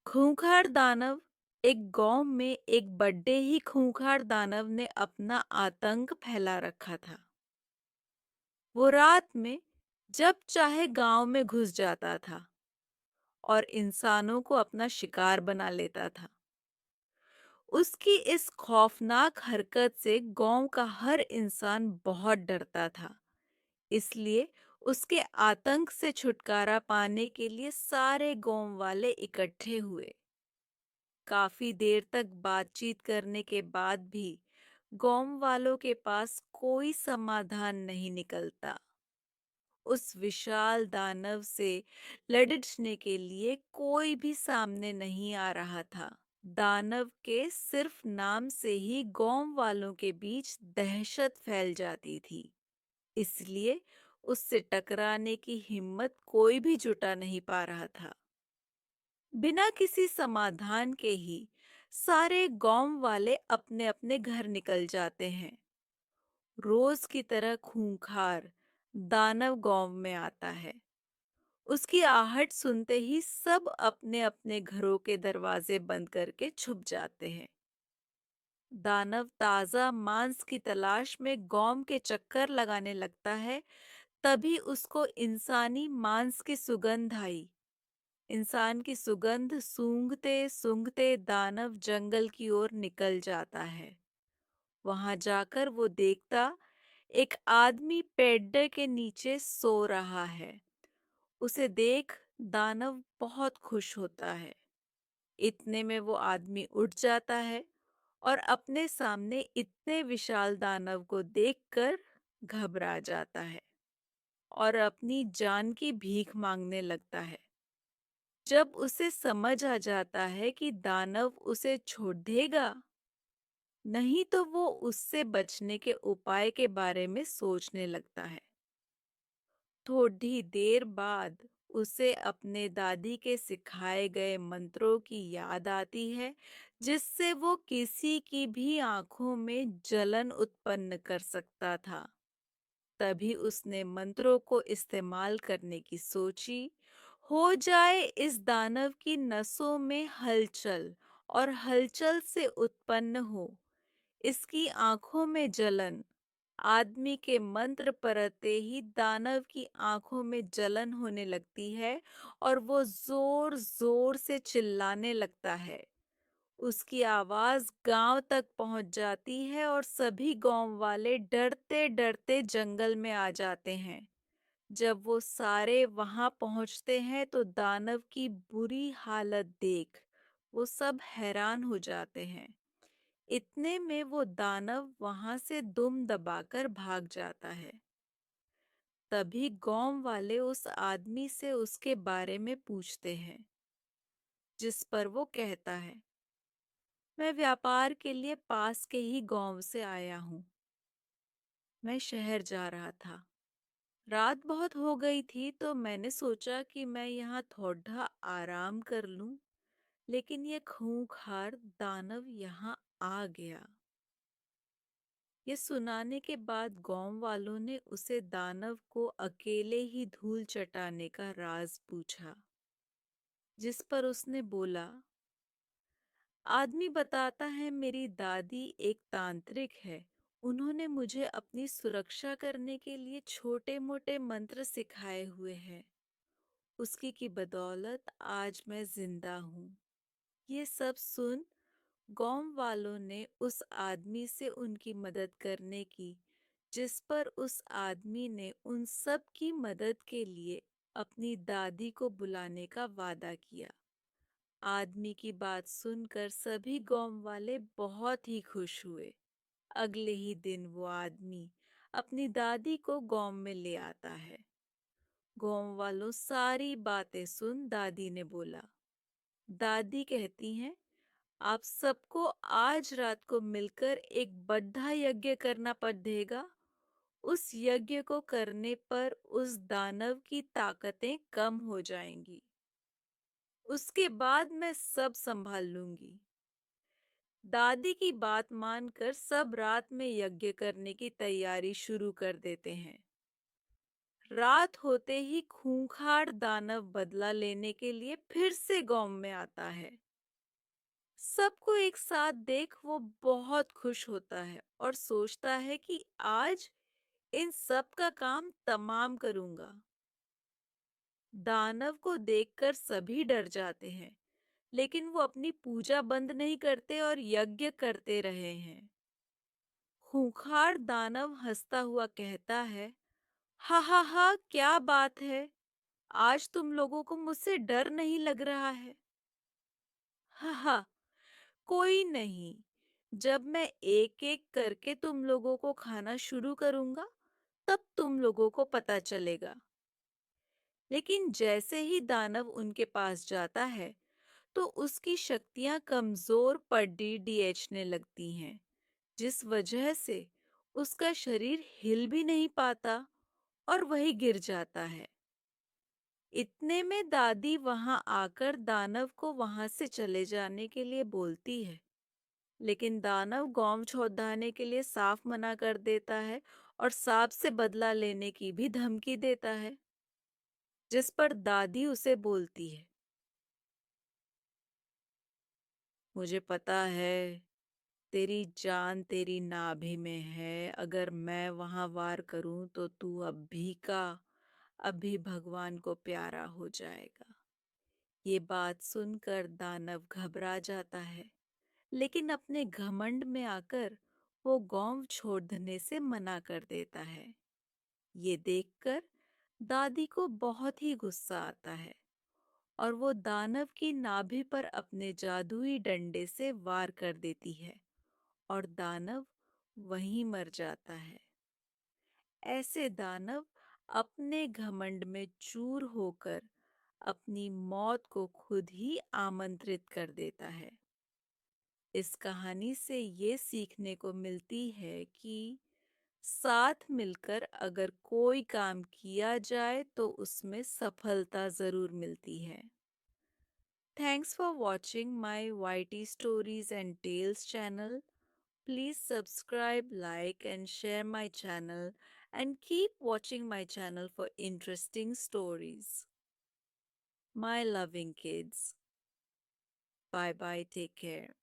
खूंखार दानव। एक गांव में एक बड़े ही खूंखार दानव ने अपना आतंक फैला रखा था। वो रात में जब चाहे गांव में घुस जाता था और इंसानों को अपना शिकार बना लेता था। उसकी इस खौफनाक हरकत से गांव का हर इंसान बहुत डरता था। इसलिए उसके आतंक से छुटकारा पाने के लिए सारे गांव वाले इकट्ठे हुए। काफी देर तक बातचीत करने के बाद भी गांव वालों के पास कोई समाधान नहीं निकलता। उस विशाल दानव से लड़ने के लिए कोई भी सामने नहीं आ रहा था। दानव के सिर्फ नाम से ही गांव वालों के बीच दहशत फैल जाती थी। इसलिए उससे टकराने की हिम्मत कोई भी जुटा नहीं पा रहा था। बिना किसी समाधान के ही सारे गांव वाले अपने अपने घर निकल जाते हैं। रोज की तरह खूंखार दानव गांव में आता है। उसकी आहट सुनते ही सब अपने अपने घरों के दरवाजे बंद करके छुप जाते हैं। दानव ताजा मांस की तलाश में गांव के चक्कर लगाने लगता है। तभी उसको इंसानी मांस की सुगंध आई। इंसान की सुगंध सूंघते सूंघते दानव जंगल की ओर निकल जाता है। वहां जाकर वो देखता एक आदमी पेड़ के नीचे सो रहा है। उसे देख दानव बहुत खुश होता है। इतने में वो आदमी उठ जाता है और अपने सामने इतने विशाल दानव को देखकर घबरा जाता है और अपनी जान की भीख मांगने लगता है। जब उसे समझ आ जाता है कि दानव उसे छोड़ देगा, नहीं तो वो उससे बचने के उपाय के बारे में सोचने लगता है। थोड़ी देर बाद उसे अपने दादी के सिखाए गए मंत्रों की याद आती है, जिससे वो किसी की भी आंखों में जलन उत्पन्न कर सकता था। तभी उसने मंत्रों को इस्तेमाल करने की सोची। हो जाए इस दानव की नसों में हलचल और हलचल से उत्पन्न हो इसकी आंखों में जलन। आदमी के मंत्र पढ़ते ही दानव की आंखों में जलन होने लगती है और वो जोर जोर से चिल्लाने लगता है। उसकी आवाज गांव तक पहुंच जाती है और सभी गांव वाले डरते डरते जंगल में आ जाते हैं। जब वो सारे वहां पहुंचते हैं तो दानव की बुरी हालत देख वो सब हैरान हो जाते हैं। इतने में वो दानव वहां से दुम दबाकर भाग जाता है। तभी गांव वाले उस आदमी से उसके बारे में पूछते हैं, जिस पर वो कहता है, मैं व्यापार के लिए पास के ही गांव से आया हूँ। मैं शहर जा रहा था। रात बहुत हो गई थी तो मैंने सोचा कि मैं यहाँ थोड़ा आराम कर लूं, लेकिन ये खूंखार दानव यहाँ आ गया। ये सुनाने के बाद गांव वालों ने उसे दानव को अकेले ही धूल चटाने का राज पूछा, जिस पर उसने बोला, आदमी बताता है मेरी दादी एक तांत्रिक है। उन्होंने मुझे अपनी सुरक्षा करने के लिए छोटे मोटे मंत्र सिखाए हुए हैं। उसकी की बदौलत आज मैं जिंदा हूँ। ये सब सुन गांव वालों ने उस आदमी से उनकी मदद करने की, जिस पर उस आदमी ने उन सब की मदद के लिए अपनी दादी को बुलाने का वादा किया। आदमी की बात सुनकर सभी गांव वाले बहुत ही खुश हुए। अगले ही दिन वो आदमी अपनी दादी को गांव में ले आता है। गांव वालों सारी बातें सुन दादी ने बोला। दादी कहती हैं, आप सबको आज रात को मिलकर एक बड़ा यज्ञ करना पड़ेगा। उस यज्ञ को करने पर उस दानव की ताकतें कम हो जाएंगी। उसके बाद मैं सब संभाल लूंगी। दादी की बात मानकर सब रात में यज्ञ करने की तैयारी शुरू कर देते हैं। रात होते ही खूंखार दानव बदला लेने के लिए फिर से गांव में आता है। सबको एक साथ देख वो बहुत खुश होता है और सोचता है कि आज इन सब का काम तमाम करूंगा। दानव को देखकर सभी डर जाते हैं, लेकिन वो अपनी पूजा बंद नहीं करते और यज्ञ करते रहे हैं। खूंखार दानव हंसता हुआ कहता है, हा हा हा, क्या बात है, आज तुम लोगों को मुझसे डर नहीं लग रहा है। हा हा, कोई नहीं, जब मैं एक एक करके तुम लोगों को खाना शुरू करूंगा, तब तुम लोगों को पता चलेगा। लेकिन जैसे ही दानव उनके पास जाता है, तो उसकी शक्तियां कमजोर पड़ती डीएचने लगती हैं, जिस वजह से उसका शरीर हिल भी नहीं पाता और वही गिर जाता है। इतने में दादी वहां आकर दानव को वहां से चले जाने के लिए बोलती है, लेकिन दानव गांव छोड़ाने के लिए साफ मना कर देता है और सांप से बदला लेने की भी धमकी देता है, जिस पर दादी उसे बोलती है, मुझे पता है, तेरी जान तेरी नाभि में है। अगर मैं वहां वार करूं तो तू अभी का अभी भगवान को प्यारा हो जाएगा। ये बात सुनकर दानव घबरा जाता है, लेकिन अपने घमंड में आकर वो गांव छोड़ने से मना कर देता है। ये देखकर दादी को बहुत ही गुस्सा आता है और वो दानव की नाभि पर अपने जादुई डंडे से वार कर देती है और दानव वहीं मर जाता है। ऐसे दानव अपने घमंड में चूर होकर अपनी मौत को खुद ही आमंत्रित कर देता है। इस कहानी से ये सीखने को मिलती है कि साथ मिलकर अगर कोई काम किया जाए तो उसमें सफलता जरूर मिलती है। Thanks for watching my YT Stories and Tales channel. Please subscribe, like, and share my channel, and keep watching my channel for interesting stories. My loving kids. Bye bye. Take care.